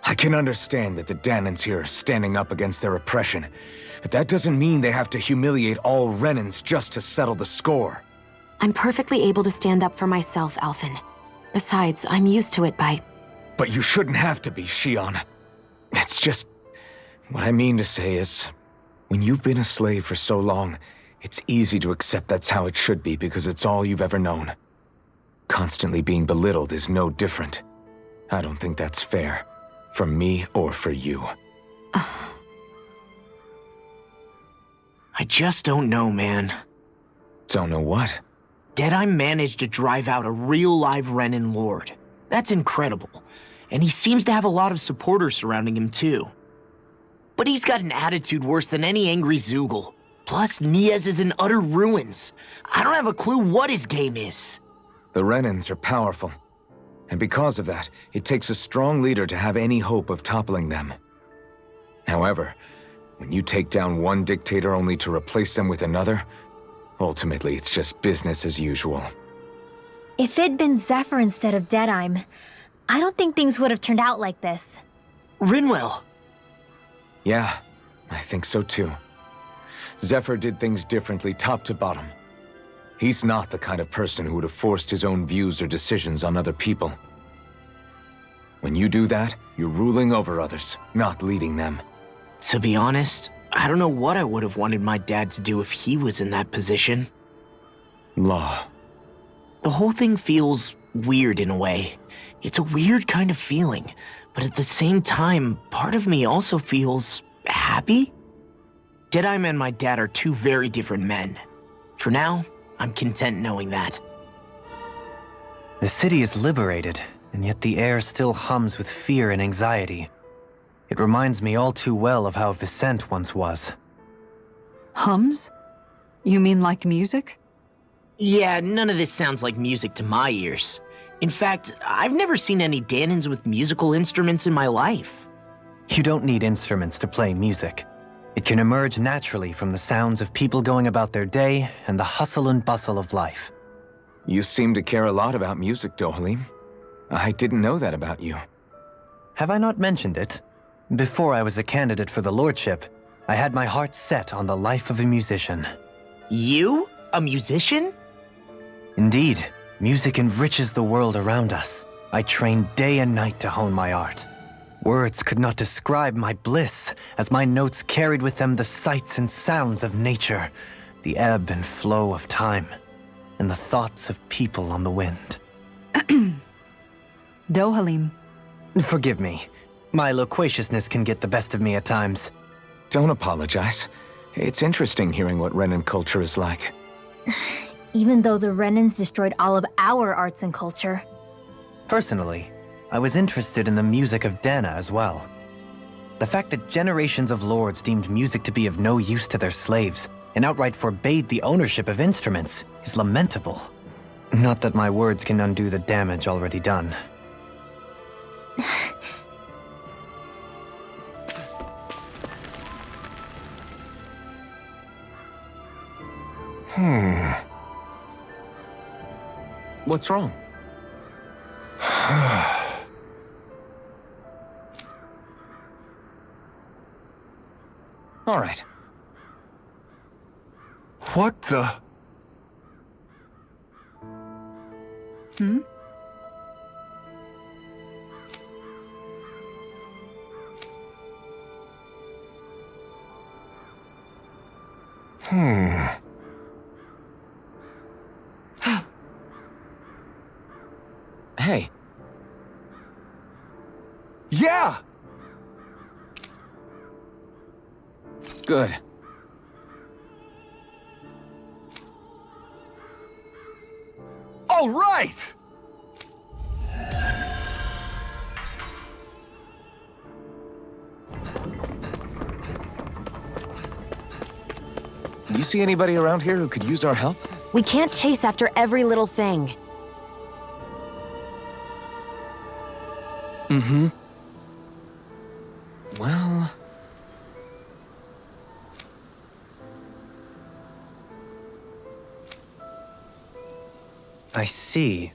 I can understand that the Danans here are standing up against their oppression, but that doesn't mean they have to humiliate all Renans just to settle the score. I'm perfectly able to stand up for myself, Alphen. Besides, I'm used to it by... But you shouldn't have to be, Shion. It's just... What I mean to say is, when you've been a slave for so long, it's easy to accept that's how it should be because it's all you've ever known. Constantly being belittled is no different. I don't think that's fair. For me or for you. I just don't know, man. Don't know what? Deadeye managed to drive out a real live Renan Lord. That's incredible. And he seems to have a lot of supporters surrounding him too. But he's got an attitude worse than any angry Zoogle. Plus, Niez is in utter ruins. I don't have a clue what his game is. The Renans are powerful. And because of that, it takes a strong leader to have any hope of toppling them. However, when you take down one dictator only to replace them with another, ultimately it's just business as usual. If it'd been Zephyr instead of Deadeye, I don't think things would have turned out like this. Rinwell. Yeah, I think so too. Zephyr did things differently top to bottom. He's not the kind of person who would have forced his own views or decisions on other people. When you do that, you're ruling over others, not leading them. To be honest, I don't know what I would have wanted my dad to do if he was in that position. Law. The whole thing feels weird in a way. It's a weird kind of feeling, but at the same time, part of me also feels happy. Deadeye and my dad are two very different men. For now, I'm content knowing that. The city is liberated, and yet the air still hums with fear and anxiety. It reminds me all too well of how Vicente once was. Hums? You mean like music? Yeah, none of this sounds like music to my ears. In fact, I've never seen any Danans with musical instruments in my life. You don't need instruments to play music. It can emerge naturally from the sounds of people going about their day and the hustle and bustle of life. You seem to care a lot about music, Dohalim. I didn't know that about you. Have I not mentioned it? Before I was a candidate for the lordship, I had my heart set on the life of a musician. You? A musician? Indeed, music enriches the world around us. I trained day and night to hone my art. Words could not describe my bliss, as my notes carried with them the sights and sounds of nature, the ebb and flow of time, and the thoughts of people on the wind. Dohalim. Forgive me. My loquaciousness can get the best of me at times. Don't apologize. It's interesting hearing what Renan culture is like. Even though the Renans destroyed all of our arts and culture. Personally, I was interested in the music of Dana as well. The fact that generations of lords deemed music to be of no use to their slaves and outright forbade the ownership of instruments is lamentable. Not that my words can undo the damage already done. What's wrong? All right. What the? Hmm? Hey. Yeah! Good. All right! You see anybody around here who could use our help? We can't chase after every little thing. Mm-hmm. Well... I see.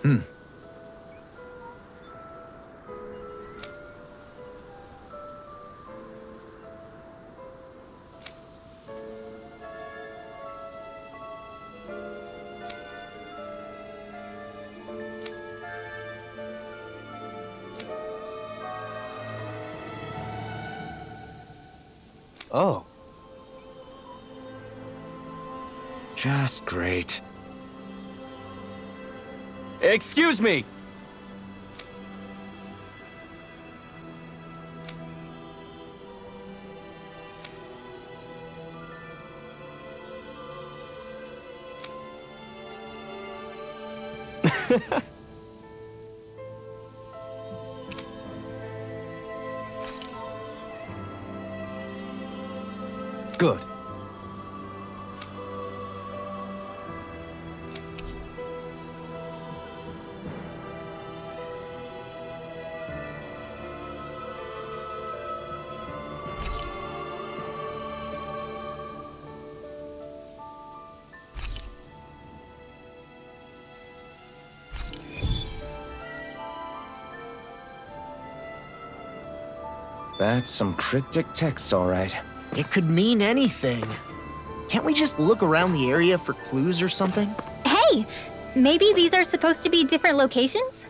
Hmm. Oh. Just great. Excuse me! Good. That's some cryptic text, all right. It could mean anything. Can't we just look around the area for clues or something? Hey, maybe these are supposed to be different locations?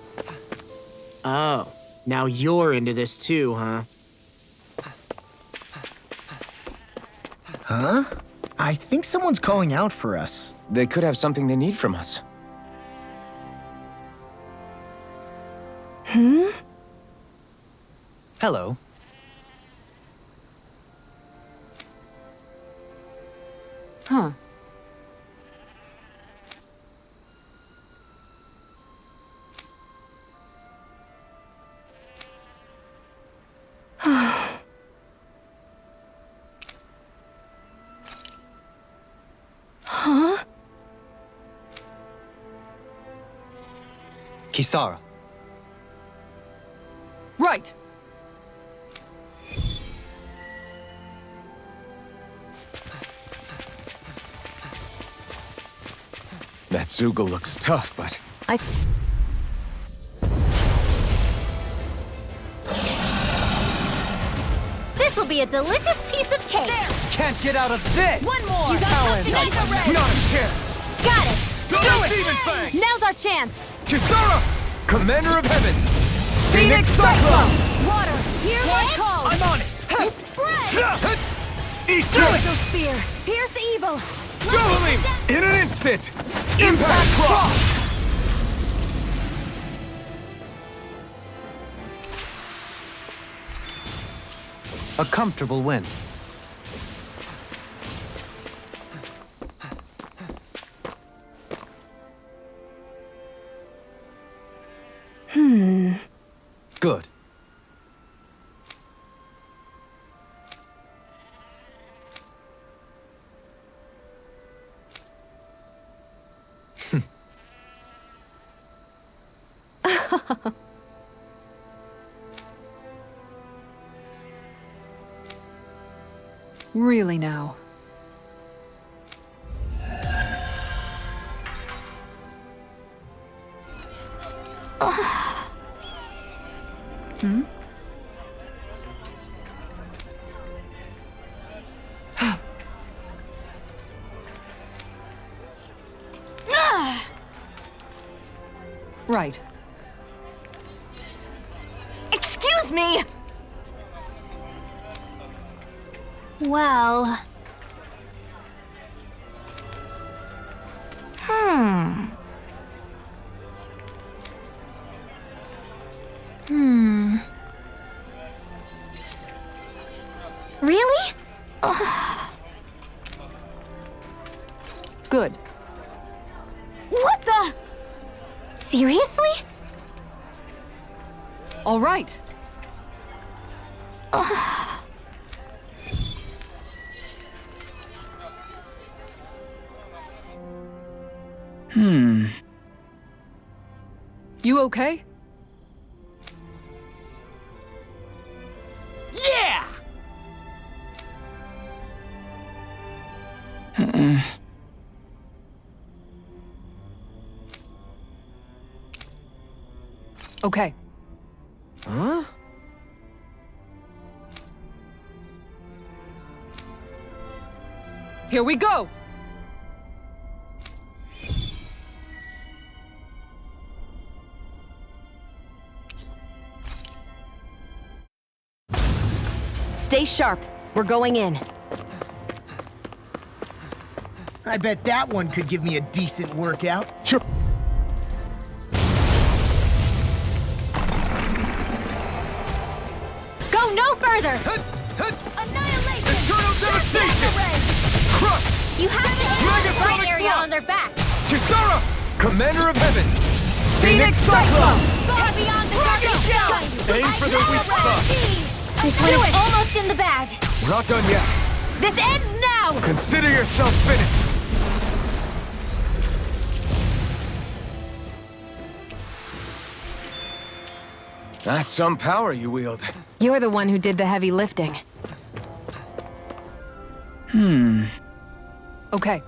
Oh, now you're into this too, huh? Huh? I think someone's calling out for us. They could have something they need from us. Hello. Huh. Huh? Kisara. Right. That Zoogle looks tough, but... This'll be a delicious piece of cake. Can't get out of this! One more. You got something on the red! Not a chance! Got it. Do it! Now's our chance. Kisara! Commander of Heavens! Phoenix Cyclone! Water, hear my call. I'm on it! Spread. Eat Throw this! it, spear. Pierce evil. Dueling! In an instant! Impact Cross! A comfortable win. Good. Really now. Hmm? Right. Excuse me. Well. Really? Good. What the? Seriously? All right. You okay? Yeah! Okay. Huh? Here we go! Stay sharp. We're going in. I bet that one could give me a decent workout. Sure. Go no further! Annihilation! Eternal devastation! Crush! You have to aim Mega the right Sonic area Blast! on their back! Kisara! Commander of Heaven! Phoenix Cyclone! Far beyond the darkness! Aim for the weak spot! This one is almost in the bag! We're not done yet. This ends now! Consider yourself finished! That's some power you wield. You're the one who did the heavy lifting. Okay.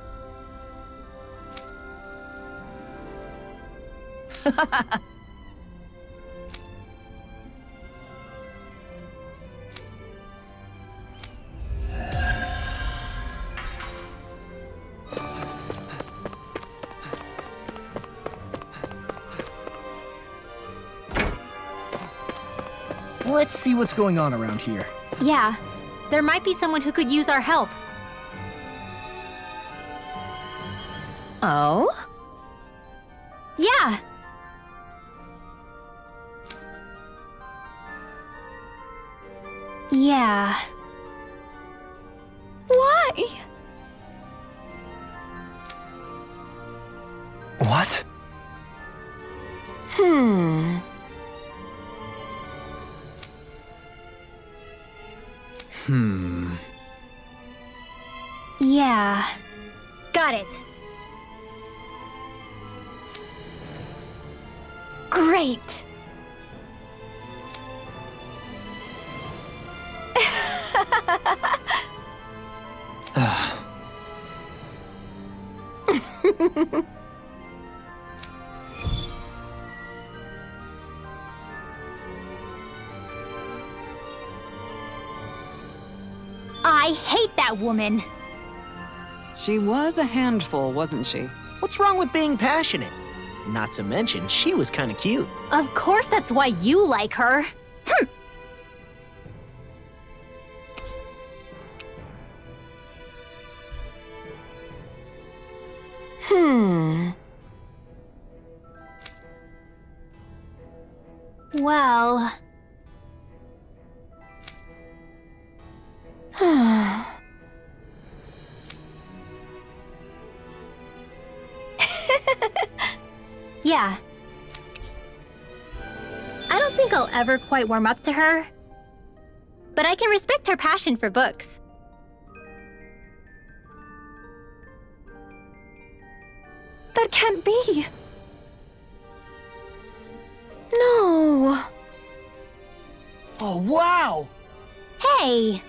Let's see what's going on around here. Yeah, there might be someone who could use our help. Oh? Yeah! Yeah. Why? What? Yeah. Got it. Great. I hate that woman. She was a handful, wasn't she? What's wrong with being passionate? Not to mention, she was kind of cute. Of course that's why you like her. Well... Yeah. I don't think I'll ever quite warm up to her, but I can respect her passion for books. That can't be. No. Oh, wow! Hey!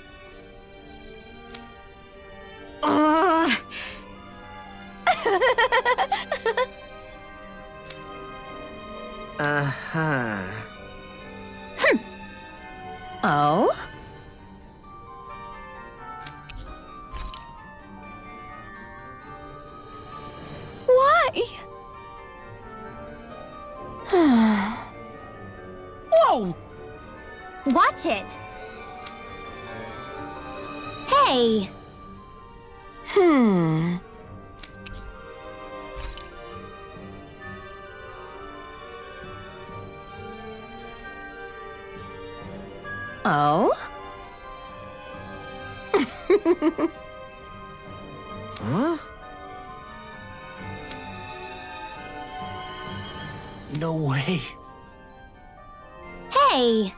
Ugh. Uh-huh. Oh? Why? Whoa! Watch it! Hey! Oh? Huh? No way. Hey!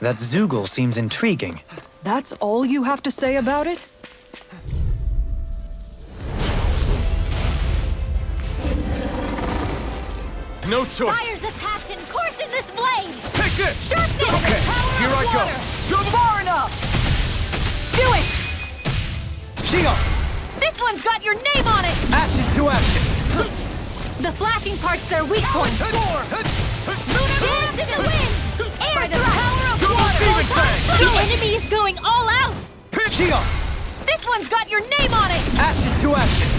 That Zoogle seems intriguing. That's all you have to say about it? No choice! Fires of passion course in this blade! Take this! Sharpness! Okay, here I go! Far enough! Do it! Shion! This one's got your name on it! Ashes to ashes! The flashing part's their weak point! Lunar blast in the wind! Air By the thrust! power of Demon Fang! The enemy is going all out! Shion! This one's got your name on it! Ashes to ashes!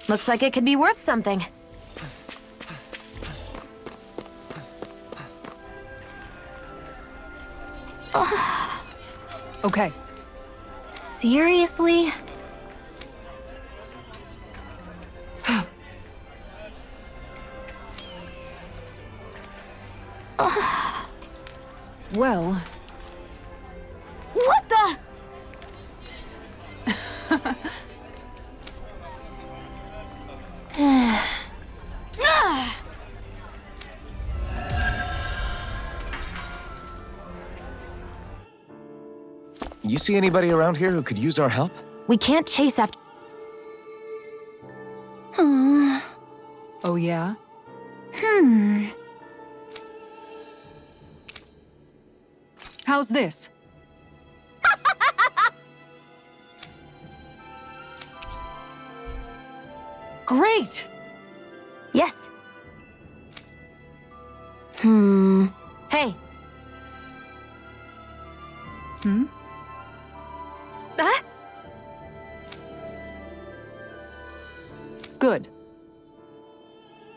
Looks like it could be worth something. Okay. Seriously? Well, What the? You see anybody around here who could use our help? We can't chase after... oh yeah? How's this? Great! Yes. Hey. Ah? Good.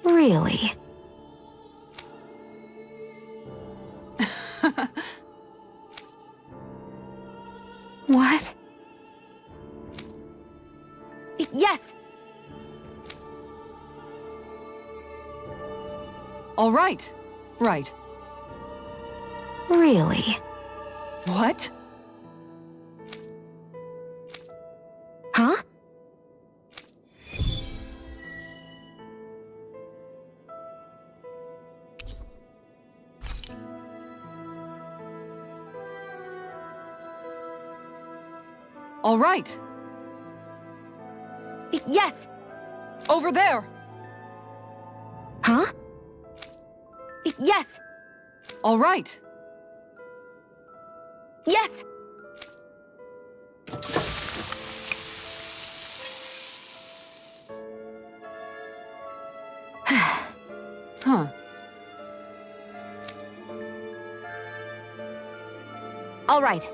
Really? What? Yes! All right. Right. Really? What? Huh? All right. Yes! Over there. Huh? Yes! All right. Yes! Huh. All right.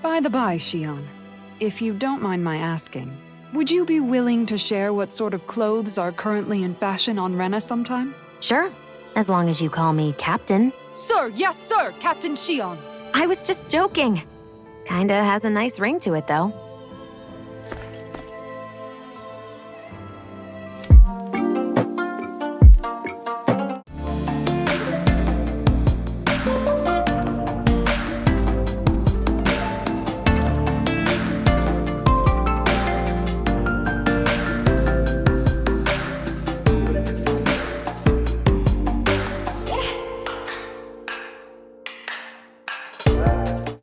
By the by, Shion, if you don't mind my asking, would you be willing to share what sort of clothes are currently in fashion on Rena sometime? Sure. As long as you call me Captain. Sir, yes, sir, Captain Shion. I was just joking. Kinda has a nice ring to it, though.